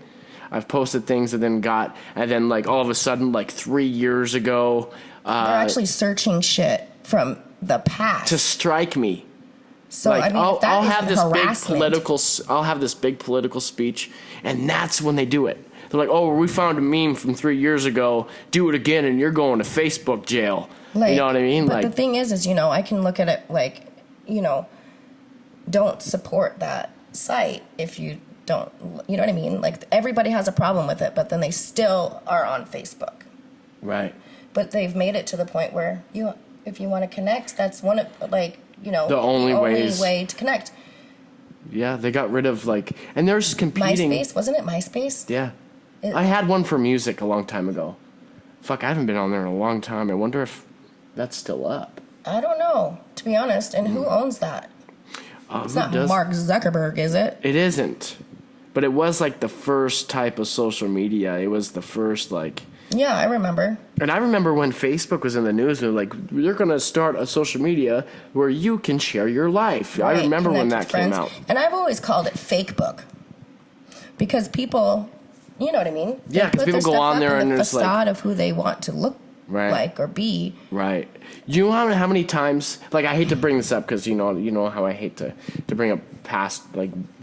S2: I've posted things that then like all of a sudden, like 3 years ago,
S3: they're actually searching shit from the past
S2: to strike me.
S3: So
S2: like,
S3: I mean,
S2: I'll
S3: that is
S2: have this
S3: harassment.
S2: I'll have this big political speech, and that's when they do it. They're like, "Oh, we found a meme from 3 years ago. Do it again, and you're going to Facebook jail."
S3: Like,
S2: you know what I mean?
S3: But
S2: like,
S3: the thing is, I can look at it like, don't support that site if you don't. You know what I mean? Like everybody has a problem with it, but then they still are on Facebook.
S2: right.
S3: But they've made it to the point where if you want to connect, that's one of
S2: The only
S3: way to connect.
S2: Yeah, they got rid of and there's competing.
S3: MySpace, wasn't it MySpace?
S2: Yeah. I had one for music a long time ago. Fuck, I haven't been on there in a long time. I wonder if that's still up.
S3: I don't know, to be honest. And who owns that? It's not Mark Zuckerberg, is it?
S2: It isn't. But it was the first type of social media. It was the first
S3: Yeah, I remember.
S2: And I remember when Facebook was in the news, they're you're going to start a social media where you can share your life.
S3: Right,
S2: I remember when
S3: connect
S2: that
S3: with
S2: came
S3: friends.
S2: out.
S3: And I've always called it fake book. Because people, you know what I mean?
S2: Yeah, because people go on there and
S3: there's
S2: there's
S3: facade of who they want to look like or be.
S2: Right. You know how many times, I hate to bring this up because you know how I hate to bring up past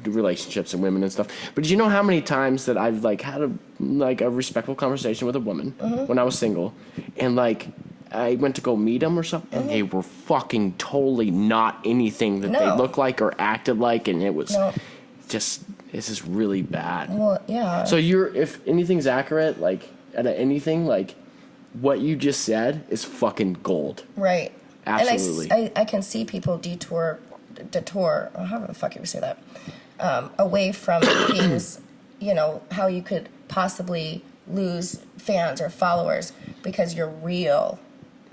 S2: relationships and women and stuff. But do you know how many times that I've had a respectful conversation with a woman when I was single, and I went to go meet them or something, and they were fucking totally not anything that they looked like or acted like, and it was this is really bad.
S3: Well, yeah.
S2: So if anything's accurate, at anything, what you just said is fucking gold.
S3: Right.
S2: Absolutely.
S3: And I can see people detour, however the fuck you say that, away from things, how you could possibly lose fans or followers because you're real.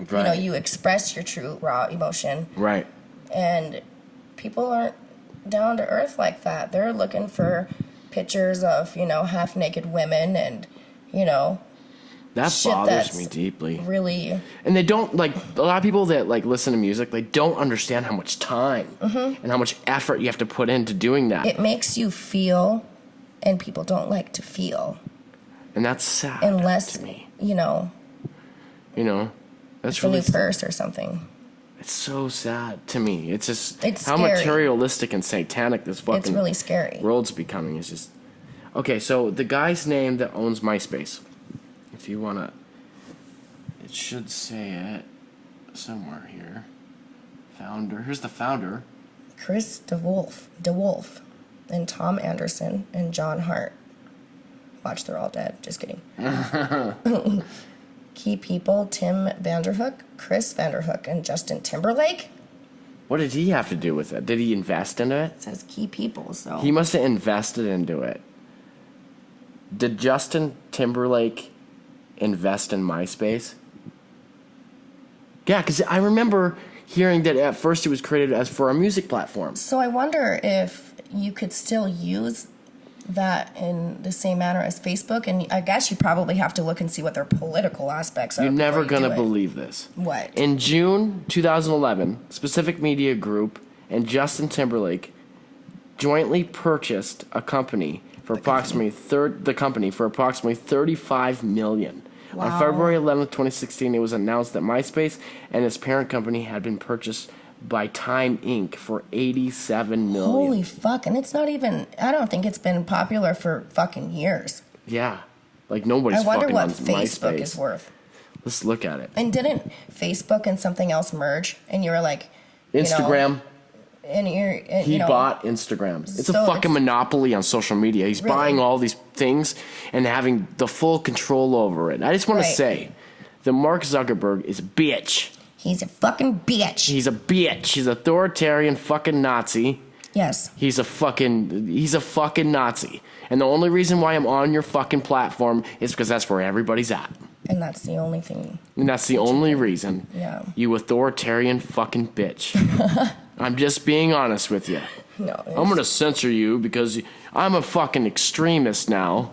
S2: Right.
S3: You express your true raw emotion.
S2: Right.
S3: And people aren't down to earth like that. They're looking for pictures of, half naked women and,
S2: that
S3: shit
S2: bothers
S3: that's
S2: me deeply.
S3: Really.
S2: And they don't a lot of people that listen to music, they don't understand how much time and how much effort you have to put into doing that.
S3: It makes you feel, and people don't like to feel.
S2: And that's sad
S3: unless,
S2: to me. That's
S3: it's
S2: really
S3: a new purse or something.
S2: It's so sad to me. It's just
S3: it's
S2: how
S3: scary.
S2: Materialistic and satanic this fucking
S3: it's really scary.
S2: World's becoming. It's just okay. So the guy's name that owns MySpace, if you wanna, it should say it somewhere here. Founder. Here's the founder.
S3: Chris DeWolf, and Tom Anderson and John Hart. Watch, they're all dead. Just kidding. Key people: Tim Vanderhook, Chris Vanderhook, and Justin Timberlake.
S2: What did he have to do with it? Did he invest into it?
S3: It says key people, so
S2: He must have invested into it. Did Justin Timberlake invest in MySpace? Yeah, because I remember hearing that at first it was created as for a music platform.
S3: So I wonder if you could still use that in the same manner as Facebook, and I guess you probably have to look and see what their political aspects are.
S2: You're never
S3: going to
S2: believe this.
S3: What?
S2: In June 2011, Specific Media Group and Justin Timberlake jointly purchased a company for approximately $35 million.
S3: Wow.
S2: On February 11th, 2016, it was announced that MySpace and its parent company had been purchased by Time Inc. for $87 million.
S3: Holy fuck, and it's not even, I don't think it's been popular for fucking years.
S2: Yeah. Nobody's
S3: I wonder
S2: fucking
S3: what
S2: on
S3: Facebook
S2: MySpace.
S3: is worth.
S2: Let's look at it.
S3: And didn't Facebook and something else merge? And you were like,
S2: Instagram.
S3: He
S2: bought Instagram. It's
S3: So
S2: a fucking monopoly on social media. He's
S3: Really?
S2: buying all these things and having the full control over it. I just want to
S3: Right.
S2: say that Mark Zuckerberg is a bitch.
S3: He's a fucking bitch.
S2: He's a bitch. He's authoritarian fucking Nazi.
S3: Yes.
S2: He's a fucking Nazi. And the only reason why I'm on your fucking platform is because that's where everybody's at.
S3: And that's the only thing.
S2: And that's the only reason.
S3: Yeah.
S2: You authoritarian fucking bitch. I'm just being honest with you.
S3: No.
S2: I'm going to censor you because I'm a fucking extremist now,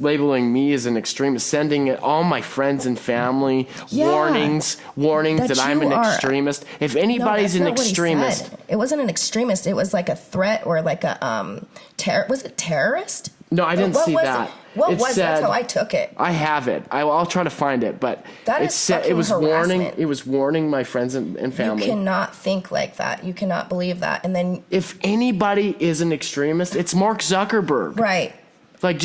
S2: labeling me as an extremist, sending all my friends and family warnings that I'm an extremist. If anybody's an extremist,
S3: it wasn't an extremist. It was like a threat or like a was it terrorist?
S2: No, I didn't see that.
S3: What was it? That's how I took it.
S2: I have it. I'll try to find it, but it was warning. It was warning my friends and family.
S3: You cannot think like that. You cannot believe that. And then
S2: if anybody is an extremist, it's Mark Zuckerberg.
S3: Right.
S2: Like,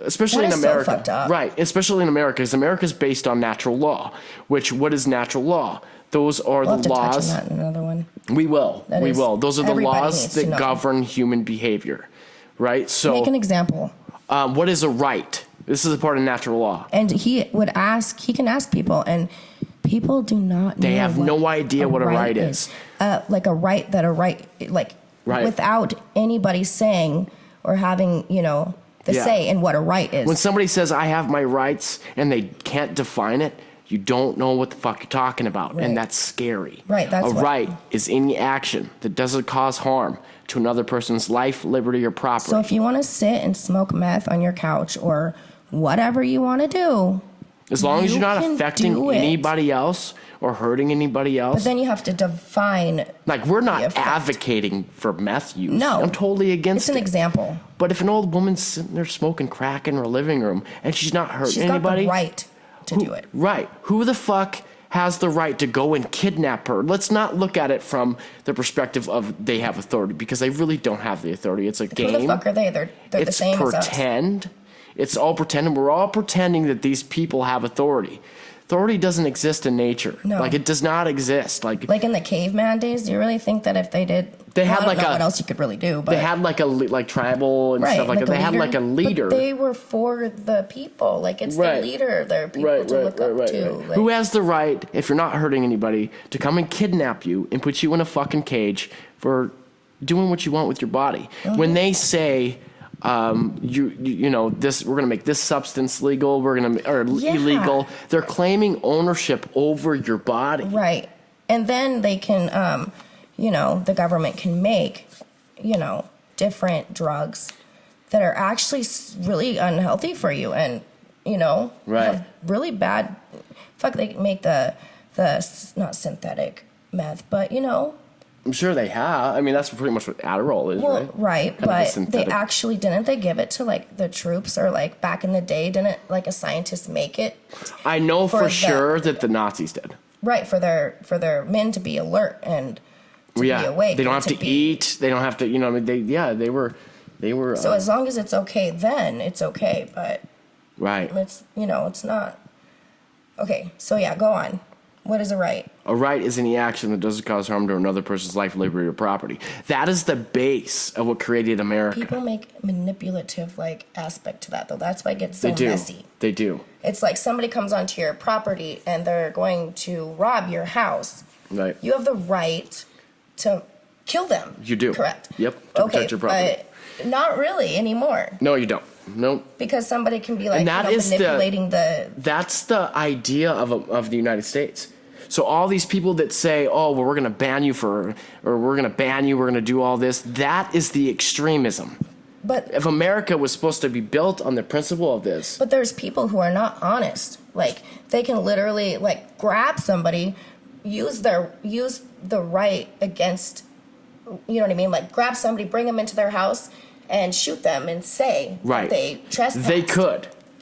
S2: especially in America.
S3: So fucked up.
S2: Right, especially in America, because America is based on natural law. What is natural law? Those are the laws.
S3: Touch on that in another one.
S2: We will. Those are the laws that govern human behavior. Right? So
S3: make an example.
S2: What is a right? This is a part of natural law.
S3: And he can ask people, and people do not know.
S2: They have no idea what a right is.
S3: Like without anybody saying or having, say in what a right is.
S2: When somebody says, I have my rights, and they can't define it, you don't know what the fuck you're talking about. Right. And that's scary.
S3: Right. That's
S2: right is any action that doesn't cause harm to another person's life, liberty, or property.
S3: So if you want to sit and smoke meth on your couch or whatever you want to do,
S2: as long as you're not affecting anybody else or hurting anybody else.
S3: But then you have to define.
S2: Like, we're not advocating for meth use.
S3: No.
S2: I'm totally against it.
S3: It's an example.
S2: But if an old woman's sitting there smoking crack in her living room and she's not hurting anybody.
S3: She's got the right to do it.
S2: Right. Who the fuck has the right to go and kidnap her? Let's not look at it from the perspective of they have authority, because they really don't have the authority. It's a game.
S3: Who the fuck are they? They're the same as us.
S2: It's pretend. It's all pretend, and we're all pretending that these people have authority. Authority doesn't exist in nature.
S3: No.
S2: Like, it does not exist. Like
S3: in the caveman days, do you really think that if they did,
S2: they had
S3: what else you could really do? But
S2: they had like tribal and stuff like that. They had like a leader.
S3: But they were for the people. Like, it's the leader. They're people to look up to. Like,
S2: who has the right, if you're not hurting anybody, to come and kidnap you and put you in a fucking cage for doing what you want with your body? Mm-hmm. When they say, this, we're gonna make this substance legal, illegal. They're claiming ownership over your body.
S3: Right, and then they can, the government can make, different drugs that are actually really unhealthy for you, and have really bad. They can make the not synthetic meth, but
S2: I'm sure they have. I mean, that's pretty much what Adderall is, right?
S3: Right, but they actually didn't. They give it to the troops, or back in the day, didn't a scientist make it?
S2: I know for sure that the Nazis did.
S3: Right, for their men to be alert and to be awake.
S2: They don't have to eat. They don't have to. They were.
S3: So as long as it's okay, then it's okay. But it's it's not. Okay, so go on. What is a right?
S2: A right is any action that doesn't cause harm to another person's life, liberty, or property. That is the base of what created America.
S3: People make manipulative aspect to that, though. That's why it gets so messy.
S2: They do.
S3: It's like somebody comes onto your property and they're going to rob your house.
S2: Right.
S3: You have the right to kill them.
S2: You do.
S3: Correct.
S2: Yep. To protect your property.
S3: But not really anymore.
S2: No, you don't. Nope.
S3: Because somebody can be manipulating
S2: That's the idea of the United States. So all these people that say, "Oh, well, we're going to ban you we're going to do all this," that is the extremism.
S3: But
S2: if America was supposed to be built on the principle of this,
S3: but there's people who are not honest. They can literally grab somebody, use the right against, you know what I mean? Grab somebody, bring them into their house, and shoot them and say that they trespassed.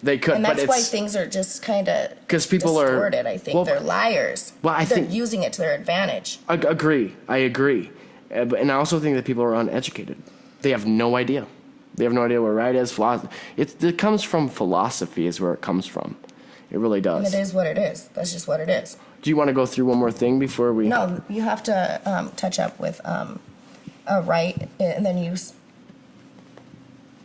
S2: They could,
S3: and that's why things are just kind of
S2: because people
S3: distorted. I think they're liars.
S2: Well,
S3: they're using it to their advantage.
S2: I agree, and I also think that people are uneducated. They have no idea. They have no idea what right is. Philosophy. It comes from philosophy, is where it comes from. It really does.
S3: And it is what it is. That's just what it is.
S2: Do you want to go through one more thing before we?
S3: No, you have to touch up with a right, and then use.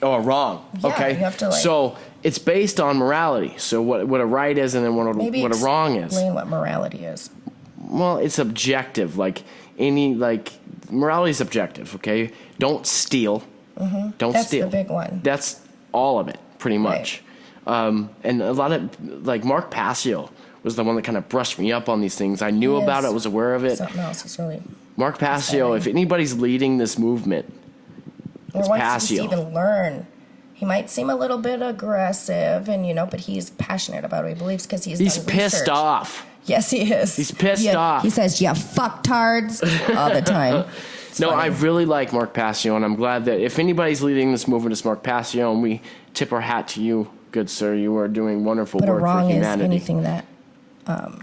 S2: Oh, wrong.
S3: Yeah,
S2: okay.
S3: You have to
S2: So it's based on morality. So what a right is, and then what a wrong is.
S3: Explain what morality is.
S2: Well, it's objective. Morality is objective. Okay. Don't steal.
S3: Mm-hmm.
S2: Don't steal.
S3: That's the big one.
S2: That's all of it, pretty much. Right. And a lot of Mark Passio was the one that kind of brushed me up on these things. I knew about it. Was aware of it.
S3: Something else is really.
S2: Mark Passio. If anybody's leading this movement.
S3: Or once you even learn He might seem a little bit aggressive, and but he's passionate about what he believes because he's done
S2: pissed
S3: research.
S2: off.
S3: Yes, he is.
S2: He's pissed off.
S3: He says, "Yeah, fucktards," all the time.
S2: No,
S3: funny.
S2: I really like Mark Passio, and I'm glad that if anybody's leading this movement, it's Mark Passio, and we tip our hat to you, good sir. You are doing wonderful
S3: But a
S2: work for
S3: wrong is
S2: humanity.
S3: anything that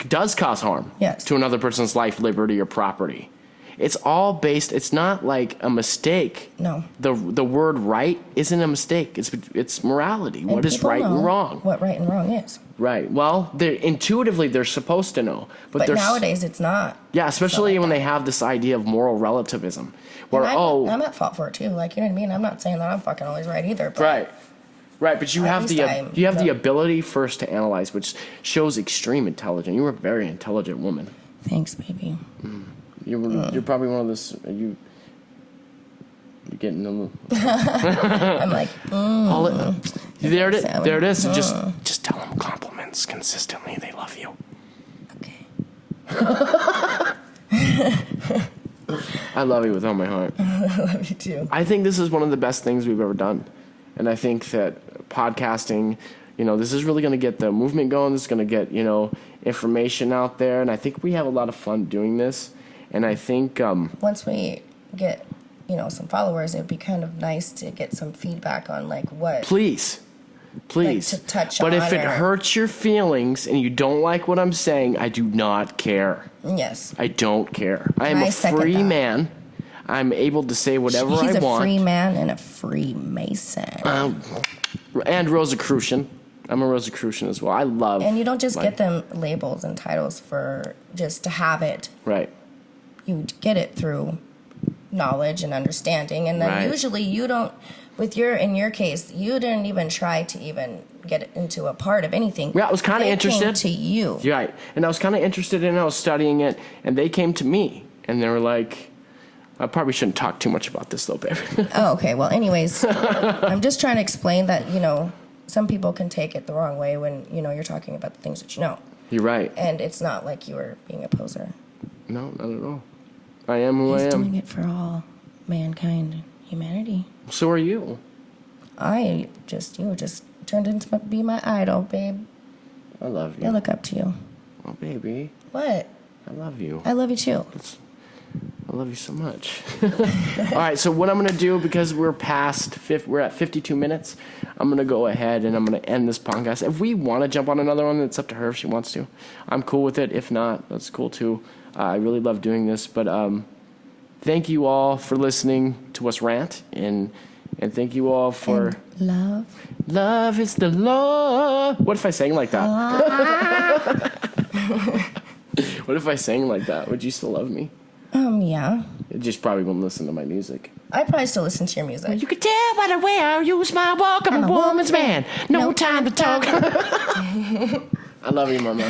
S2: Does cause harm
S3: Yes.
S2: to another person's life, liberty, or property. It's all based. It's not like a mistake.
S3: No.
S2: The word right isn't a mistake. It's morality.
S3: And
S2: What is
S3: people
S2: right and
S3: know
S2: wrong?
S3: What right and wrong is.
S2: Right. Well, intuitively they're supposed to know,
S3: But
S2: they're
S3: nowadays it's not.
S2: yeah, especially
S3: like
S2: when
S3: that.
S2: they have this idea of moral relativism, where
S3: And I'm at fault for it too. Like, you know what I mean? I'm not saying that I'm fucking always right either. But
S2: Right, but you
S3: At
S2: have
S3: least
S2: the ability first to analyze, which shows extreme intelligence. You were a very intelligent woman.
S3: Thanks, baby.
S2: You're probably one of those. You're getting a little.
S3: I'm like,
S2: There it is.
S3: Mm.
S2: Just tell them compliments consistently. They love you.
S3: okay.
S2: I love you with all my heart.
S3: I love you too.
S2: I think this is one of the best things we've ever done, and I think that podcasting, this is really going to get the movement going. This is going to get information out there, and I think we have a lot of fun doing this. And I think
S3: Once we get, some followers, it'd be kind of nice to get some feedback on like what.
S2: please.
S3: to touch
S2: But
S3: on
S2: if it
S3: or-
S2: hurts your feelings and you don't like what I'm saying, I do not care.
S3: Yes.
S2: I don't care. I am
S3: I
S2: a
S3: second
S2: free
S3: that.
S2: man. I'm able to say whatever
S3: He's
S2: I
S3: a
S2: want.
S3: free man and a free Mason.
S2: And Rosicrucian. I'm a Rosicrucian as well. I love.
S3: And you don't just get them labels and titles for just to have it.
S2: Right.
S3: You get it through knowledge and understanding, and then
S2: Right.
S3: usually you don't. In your case, you didn't even try to even get into a part of anything.
S2: Yeah, I was kinda
S3: They
S2: interested.
S3: came to you.
S2: Right. And I was kind of interested in it. I was studying it, and they came to me, and they were like, I probably shouldn't talk too much about this, though, baby.
S3: Oh, okay. Well, anyways, I'm just trying to explain that some people can take it the wrong way when you're talking about the things that you know,
S2: You're right.
S3: and it's not like you were being a poser.
S2: No, not at all. I am who
S3: He's
S2: I am.
S3: doing it for all mankind and humanity.
S2: So are you.
S3: You just turned into be my idol, babe.
S2: I love you.
S3: I look up to you.
S2: Oh, baby.
S3: What?
S2: I love you.
S3: I love you too.
S2: I love you so much. All right, so what I'm going to do, because we're at 52 minutes, I'm going to go ahead and I'm going to end this podcast. If we want to jump on another one, it's up to her if she wants to. I'm cool with it. If not, that's cool too. I really love doing this. But thank you all for listening to us rant. And thank you all for...
S3: And love.
S2: Love is the law. What if I sang like that? What if I sang like that? Would you still love me?
S3: Yeah.
S2: You just probably wouldn't listen to my music.
S3: I probably still listen to your music.
S2: You can tell by the way I use my walk. I'm a woman's man. No time to talk. I love you, Mama.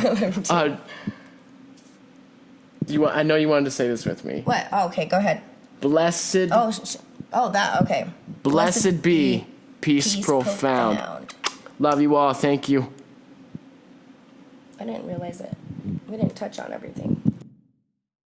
S2: I know you wanted to say this with me.
S3: What? Oh, okay, go ahead.
S2: Blessed.
S3: That, okay.
S2: Blessed be peace profound. Love you all. Thank you.
S3: I didn't realize it. We didn't touch on everything.